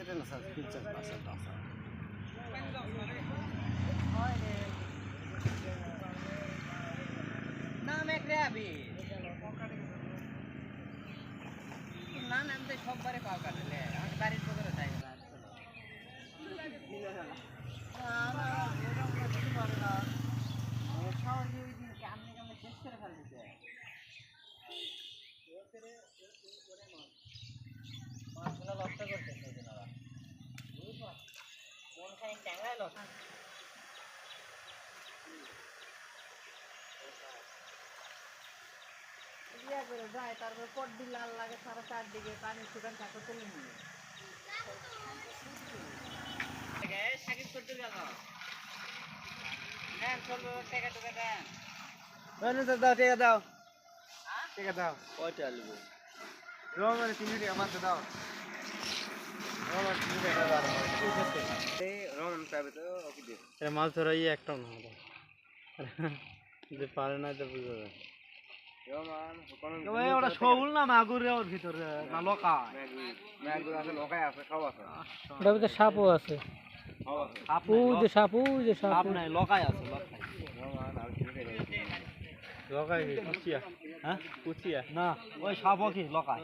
এটা না স্যার 50% আছে না মেঘরে আবি না নামতে সববারে পাও কাটলে আমাকে বাড়ির পরে যাই না শেষ করে ফেলছে মাছগুলো লক্ষ্য করতেছে মন খানি ট্যাংরায় লক্ষ্য ইয়া করে যায় তারপর পট্টি লাল লাগে সারা চারদিকে পানি শুকান থাকতে তুলে নিয়ে সাকিব করতে গেল হ্যাঁ চলো টাকা টুকা দেন দাও টাকা দাও টাকা দাও কয়টা লিবো রোমান 3 টাকা মাছ দাও রোমান 3 টাকা দাও এই রোমান পাবে তো ওকে দে এর মাছ ধরাই একটা না যে পারে না তো বুঝবে রোমান ওই ওটা শৌল না মাগুরে ওর ভিতরে না লকা মাগুর আছে লকাই আছে সব আছে ওটার ভিতরে সাপও আছে আপু যে সাপু যে সাপ নাই লকাই আছে লকাই রোমান আর কি লকাই কুচিয়া হ্যাঁ কুচিয়া না ওই সাপ কি লকাই